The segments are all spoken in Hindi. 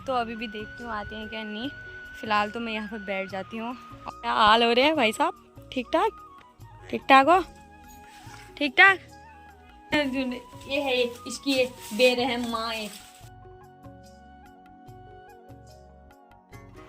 तो अभी भी देखती हूँ आते हैं क्या नहीं। फ़िलहाल तो मैं यहाँ पर बैठ जाती हूँ। क्या हाल हो रहे हैं भाई साहब? ठीक ठाक? ठीक ठाक हो? ठीक ठाक? ये है इसकी बेरहम माँ है।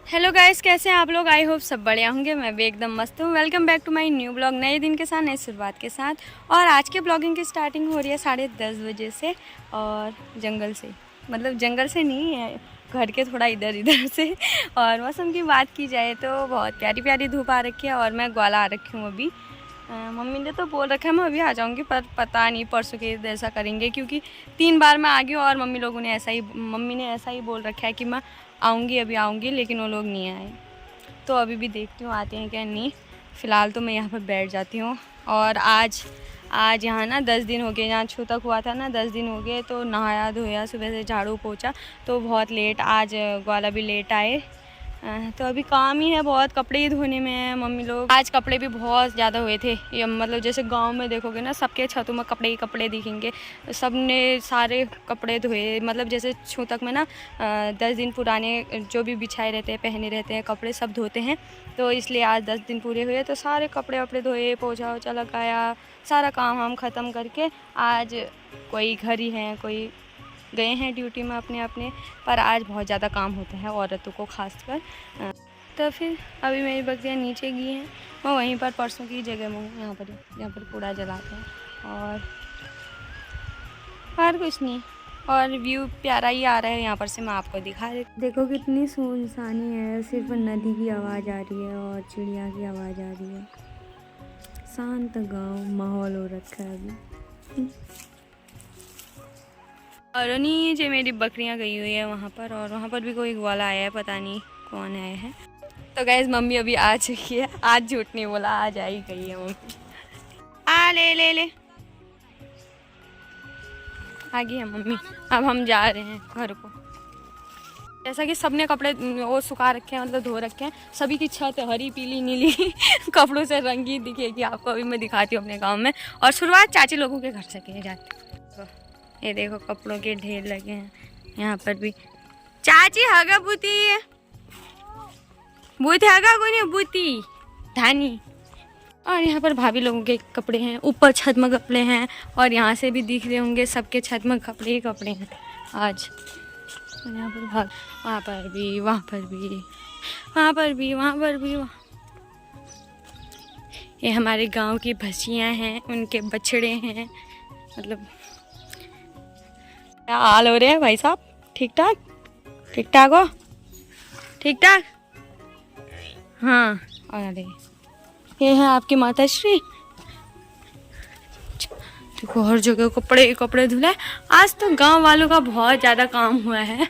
हेलो गाइस, कैसे हैं आप लोग? आई होप सब बढ़िया होंगे। मैं भी एकदम मस्त हूँ। Welcome back to my new blog, नए दिन के साथ, नई शुरुआत के साथ। और आज के ब्लॉगिंग की स्टार्टिंग हो रही है 10:30 बजे से, और जंगल से, मतलब जंगल से नहीं है, घर के थोड़ा इधर इधर से। और मौसम की बात की जाए तो बहुत प्यारी प्यारी धूप आ रखी है और मैं ग्वाला आ रखी हूँ अभी। मम्मी ने तो बोल रखा है मैं अभी आ जाऊँगी, पर पता नहीं परसों के ऐसा करेंगे, क्योंकि 3 बार मैं आ गई और मम्मी ने ऐसा ही बोल रखा है कि मैं आऊँगी, अभी आऊँगी, लेकिन वो लोग नहीं आए। तो अभी भी देखती हूँ आते हैं क्या नहीं। फ़िलहाल तो मैं यहाँ पर बैठ जाती हूँ। और आज यहाँ ना 10 दिन हो गए, यहाँ छूतक हुआ था ना, 10 दिन हो गए। तो नहाया धोया, सुबह से झाड़ू पोछा, तो बहुत लेट आज ग्वाला भी लेट आए। तो अभी काम ही है बहुत, कपड़े ही धोने में है। मम्मी लोग आज कपड़े भी बहुत ज़्यादा हुए थे। ये मतलब जैसे गांव में देखोगे ना, सबके छतों में कपड़े ही कपड़े दिखेंगे। सब ने सारे कपड़े धोए, मतलब जैसे छूतक में ना 10 दिन पुराने जो भी बिछाए रहते हैं, पहने रहते हैं कपड़े, सब धोते हैं। तो इसलिए आज 10 दिन पूरे हुए, तो सारे कपड़े वपड़े धोए, पोछा वोछा लगाया, सारा काम हम ख़त्म करके आज कोई घर ही है, कोई गए हैं ड्यूटी में अपने अपने। पर आज बहुत ज़्यादा काम होता है औरतों को खासकर। तो फिर अभी मेरी बकरियाँ नीचे गई हैं, मैं वहीं पर परसों की जगह में हूँ, यहाँ पर कूड़ा जलाते हैं और कुछ नहीं। और व्यू प्यारा ही आ रहा है यहाँ पर से, मैं आपको दिखा रही। देखो कितनी सुनसानी है, सिर्फ नदी की आवाज़ आ रही है और चिड़िया की आवाज़ आ रही है। शांत गाँव माहौल हो रखा है अभी। और नीचे मेरी बकरियां गई हुई है वहाँ पर, और वहाँ पर भी कोई ग्वाला आया है, पता नहीं कौन आया है। तो गाइस मम्मी अभी आ चुकी है, आज झूठ नहीं बोला, आज आ ही गई है मम्मी। ले आ गई है मम्मी। अब हम जा रहे हैं घर को। जैसा कि सबने कपड़े वो सुखा रखे हैं, मतलब धो रखे हैं। सभी की छत हरी पीली नीली कपड़ों से रंगी दिखेगी आपको, अभी मैं दिखाती हूँ अपने गाँव में। और शुरुआत चाची लोगों के घर से की जाती है। ये देखो कपड़ों के ढेर लगे हैं यहाँ पर भी। चाची हगा बूती हगा कोई नहीं, बूती धानी। और यहाँ पर भाभी लोगों के कपड़े हैं, ऊपर छत में कपड़े हैं, और यहाँ से भी दिख रहे होंगे सबके छत में कपड़े ही कपड़े हैं आज। यहाँ पर वहाँ पर भी, वहाँ पर भी, वहाँ पर भी, वहाँ पर भी। ये हमारे गांव की भैंसियाँ हैं, उनके बछड़े हैं। मतलब क्या हाल हो रहे हैं भाई साहब? ठीक ठाक? ठीक ठाक हो? ठीक ठाक? हाँ। और अरे ये है आपकी माताश्री। देखो हर जगह कपड़े कपड़े धुले। आज तो गांव वालों का बहुत ज़्यादा काम हुआ है।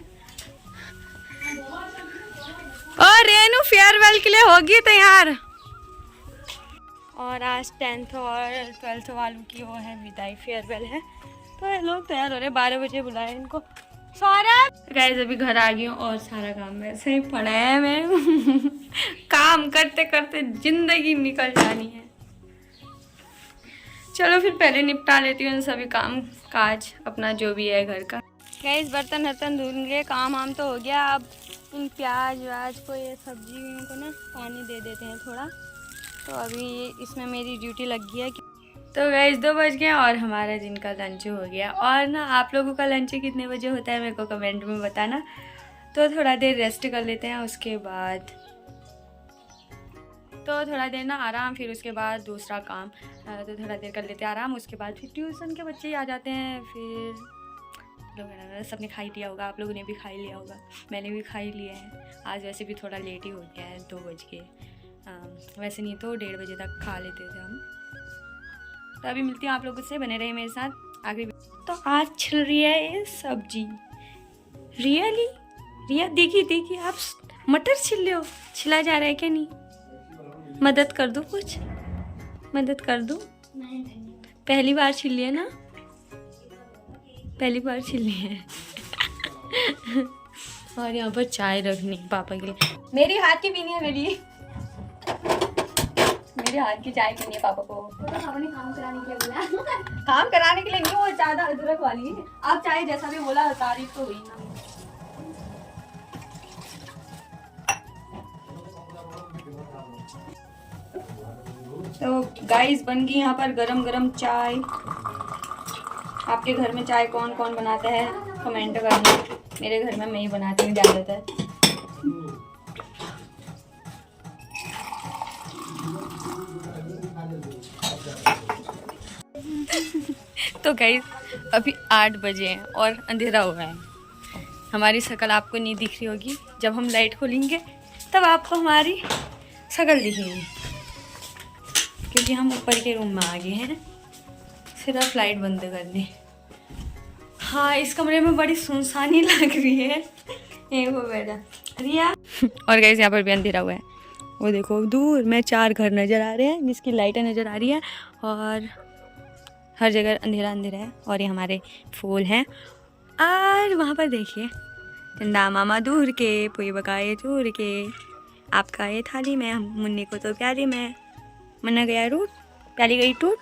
और रेनू फेयरवेल के लिए होगी तैयार। और आज 10th और 12th वालों की वो है विदाई, फेयरवेल है, तो लोग तैयार हो रहे हैं। 12 बजे बुलाए इनको। सौरभ गाइस अभी घर आ गई हूँ और सारा काम वैसे ही पड़ा है। मैं काम करते करते जिंदगी निकल जानी है। चलो फिर पहले निपटा लेती हूँ सभी काम काज अपना जो भी है घर का। गाइस बर्तन वर्तन धुल गए, काम वाम तो हो गया। अब इन प्याज व्याज को, ये सब्जियों को ना पानी दे देते हैं थोड़ा। तो अभी इसमें मेरी ड्यूटी लग गई है। तो गाइस 2 बज गए और हमारा दिन का लंच हो गया। और ना आप लोगों का लंच कितने बजे होता है मेरे को कमेंट में बताना। तो थोड़ा देर रेस्ट कर लेते हैं, उसके बाद तो थोड़ा देर ना आराम, फिर उसके बाद दूसरा काम। तो थोड़ा देर कर लेते हैं आराम, उसके बाद फिर ट्यूशन के बच्चे ही आ जाते हैं। फिर लोग सबने खा ही लिया होगा, आप लोगों ने भी खा ही लिया होगा, मैंने भी खा ही लिया है। आज वैसे भी थोड़ा लेट ही हो गया है, 2 बज के। वैसे नहीं तो 1:30 बजे तक खा लेते थे हम। तो अभी मिलती हूँ आप लोगों से, बने रहे मेरे साथ आगे। तो आज छिल रही है ये सब्जी। रियली रिया देखी आप मटर छिल रहे हो, छिला जा रहा है क्या? नहीं मदद कर दो, कुछ मदद कर दो। पहली बार छिल है ना, पहली बार छिली है। और यहाँ पर चाय रखनी पापा के लिए, मेरी हाथ की पीनी है, मेरे हाथ की चाय पीनी है पापा को। तो पापा ने काम कराने के लिए बोला। काम कराने के लिए नहीं, वो ज़्यादा अदरक वाली है। आप चाहे जैसा भी बोला, तारीफ तो हुई ना। तो गाइस बन गई यहाँ पर गरम गरम चाय। आपके घर में चाय कौन कौन बनाता है कमेंट करना। मेरे घर में मैं ही बनाती हूँ ज़्यादातर। तो गाइस अभी 8 बजे हैं और अंधेरा हुआ है। हमारी शक्ल आपको नहीं दिख रही होगी, जब हम लाइट खोलेंगे तब आपको हमारी शक्ल दिखेगी, क्योंकि हम ऊपर के रूम में आ गए हैं सिर्फ लाइट बंद करने। हाँ, इस कमरे में बड़ी सुनसानी लग रही है। ये वो बेटा रिया। और गाइस यहाँ पर भी अंधेरा हुआ है। वो देखो दूर में 4 घर नज़र आ रहे हैं जिसकी लाइटें नज़र आ रही है, और हर जगह अंधेरा अंधेरा है। और ये हमारे फूल हैं। और वहाँ पर देखिए चंदा मामा दूर के, पुई बकाए दूर के, आपका ये थाली में, मुन्नी को तो प्यारी में मना गया रूट, प्यारी गई टूट,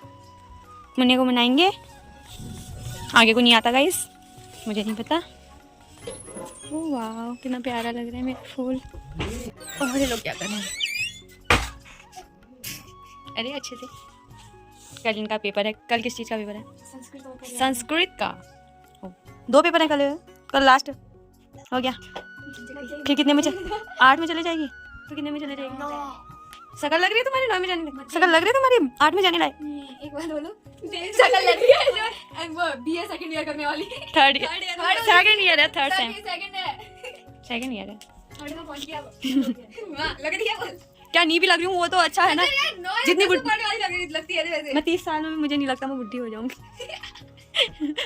मुन्नी को मनाएंगे। आगे को नहीं आता गाइस, मुझे नहीं पता। ओह वाह कितना प्यारा लग रहा है मेरा फूल। और ये लोग क्या कर रहे हैं? अरे अच्छे से। कल इनका पेपर है। कल किस चीज़ का पेपर है? संस्कृत का। 2 पेपर है कल लास्ट हो गया। फिर कितने में 8 में चले जाएगी? तो कितने में चले जाएगी? शकल लग रही है तुम्हारी 9 में जाने लायक। शकल लग रही है तुम्हारी 8 में जाने लायक। एक बात बोलो, शकल लग रही है वो बीए सेकंड ईयर करने वाली। थर्ड सेकंड ईयर है। थर्ड सेम सेकंड ईयर है। थर्ड में पहुंच गया। लग रही है क्या? नहीं भी लग रही हूँ वो तो अच्छा है ना। जितनी बुढ़ी लगती है मैं 30 साल में मुझे नहीं लगता मैं बुढ़ी हो जाऊंगी।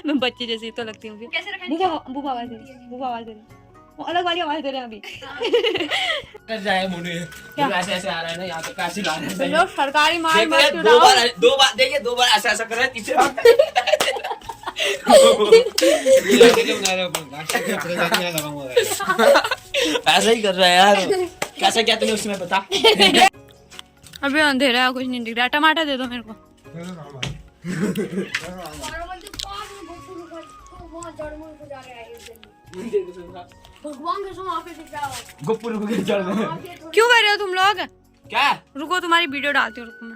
मैं बच्चे जैसी तो लगती हूँ। बुबा आवाज दे रही, वो अलग वाली आवाज दे रहे हैं अभी। कर जाए मुझे ऐसे ऐसे आ रहा है ना, यहाँ पे कैसे ला रहे हैं लोग सरकारी माल दो बार देखिए, 2 बार ऐसा ऐसा कर रहा है, तीसरे बार ऐसा ही कर रहा है यार। कैसा क्या तुम्हें उसमें पता? अभी अंधेरा है, कुछ नहीं दिख रहा। टमाटर दे दो मेरे को। क्यों कर रहे हो तुम लोग? क्या? रुको तुम्हारी वीडियो डालती हूँ। रुको मैं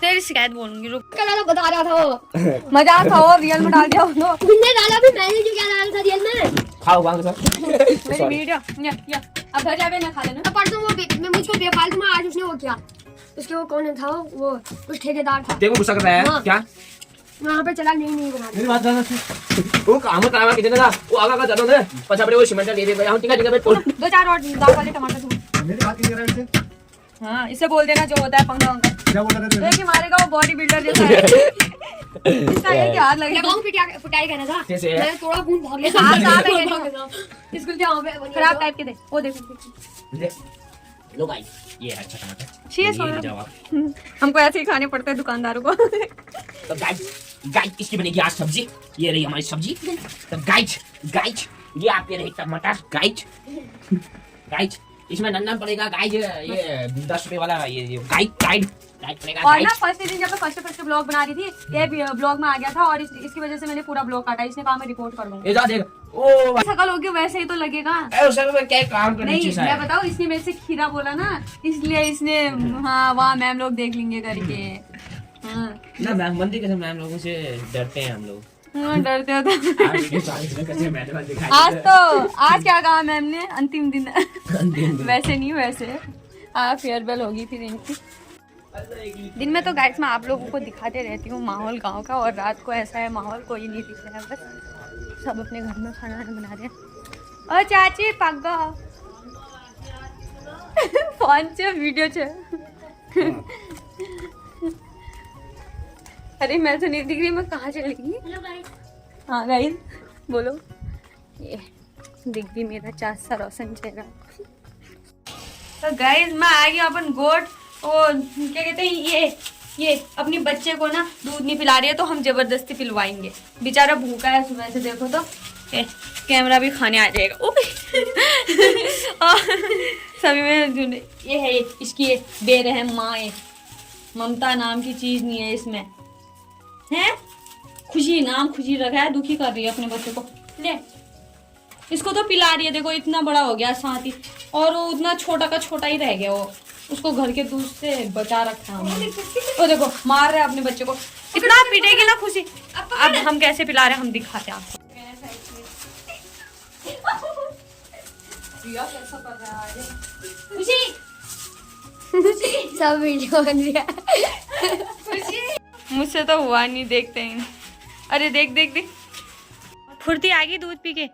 तेरी शिकायत बोलूंगी। रुक बता रहा था वो मजाक था, वो रियल में डाल दिया तुमने डाला भी, मैंने जो क्या डाला था रियल में। खाओ वांग सर मेरी वीडियो या अब घर जाके ना खा लेना। परसों वो मैं मुझको बेफालतू में आज उसने वो किया, उसके वो कौन था वो कुछ ठेकेदार था। देखो गुस्सा कर रहा है। हाँ। क्या वहाँ पे चला नहीं बना मेरी बात जाना वो काम करावा कितने था वो आगा का जानो ने पछा पड़े वो सीमेंट दे दे हम टिका टिका पे 2-4 और दाल वाले टमाटर दो। मेरी बात नहीं कर रहा है। हाँ इसे बोल देना जो होता है पंगा वंगा। क्या बोल रहे थे? एक ही मारेगा वो बॉडी बिल्डर जैसा है। इसका ये क्या हाथ लगेगा? लगाऊं पिटाई करना था। कैसे? मैं थोड़ा खून भाग गया। स्कूल के वहाँ पे खराब टाइप के दे। वो देखो लो गाइस ये है अच्छा टमाटर। चीज ये जवाब हमको ऐसे ही खाने पड़ते हैं दुकानदारों को। तो गाइस किसकी बनेगी आज सब्जी? ये रही हमारी सब्जी। तो गाइस ये आपके रही टमाटर। गाइस इसमें नन्ना पड़ेगा गाइस, ये 10 रुपए वाला ये गाइड पड़ेगा। और ना फर्स्ट दिन जब मैं फर्स्ट ब्लॉग बना रही थी, ये ब्लॉग में आ गया था और इसकी वजह से मैंने पूरा ब्लॉग काटा। इसने कहा मैं रिपोर्ट कर दूंगा। ये जा देख ओ शकल होगी वैसे ही तो लगेगा। उस में क्या काम करनी नहीं चाहिए? मैं बताऊँ, इसने मेरे से खीरा बोला ना, इसलिए इसने हाँ वहाँ मैम लोग देख लेंगे करके। हाँ ना मैम बंदी कैसे मैम लोगों से डरते हैं हम लोग। डरते हो तो आज आज क्या कहा मैम ने? अंतिम दिन वैसे नहीं, वैसे फेयरवेल होगी फिर इनकी। दिन में तो गाइस मैं आप लोगों को दिखाते रहती हूँ माहौल गांव का, और रात को ऐसा है माहौल कोई नहीं दिख रहा है, बस सब अपने घर में खाना बना रहे हैं। ओ चाची पग्गा फोन से वीडियो छे। अरे मैं तो नहीं दिख रही, मैं कहाँ चली गई? हाँ गाइस बोलो। ये दिख भी मेरा चाँद सा रोशन चेहरा। तो गाइस मैं आ गई अपन गोट, और क्या कहते हैं ये अपनी बच्चे को ना दूध नहीं पिला रही है, तो हम जबरदस्ती पिलवाएंगे। बेचारा भूखा है सुबह से, देखो तो कैमरा भी खाने आ जाएगा। सभी में ये है इसकी बेरहम माँ है, ममता नाम की चीज नहीं है इसमें है। खुशी नाम खुशी रखा है, दुखी कर रही है अपने बच्चे को। ले इसको तो पिला रही है, देखो इतना बड़ा हो गया साथ ही। और वो उतना छोटा का छोटा ही रह गया, वो उसको घर के दूध से बचा रखा हमने। वो देखो मार रहे हैं अपने बच्चे को, इतना पीटेगी ना खुशी। अब हम कैसे पिला रहे हैं हम दिखाते हैं आपको। कैसा कर रहा है खुशी? सब वीडियो बन रहा है। मुझसे तो हुआ नहीं, देखते हैं। अरे देख देख देख, फुर्ती आ गई दूध पी के।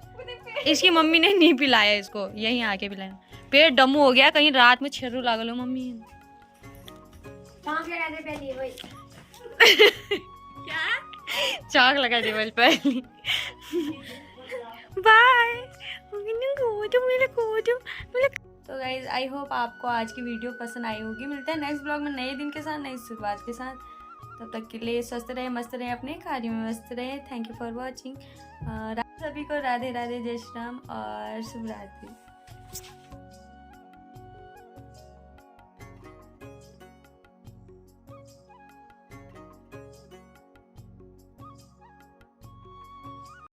इसकी मम्मी ने नहीं पिलाया इसको, यहीं आके पिलाया। पेट डमू हो गया, कहीं रात में छेरू लागल हो मम्मी। कहाँ के रहते पहले वही क्या चाक लगा दे बल पहली। बाय। तो गाइज आई होप आपको आज की वीडियो पसंद आई होगी। मिलते हैं नेक्स्ट ब्लॉग में नए दिन के साथ, नई शुरुआत के साथ। तब तक के लिए स्वस्थ रहे, मस्त रहे, अपने कार्य में मस्त रहे। Thank you for watching. सभी को राधे राधे, जय श्री राम और शुभ रात्रि।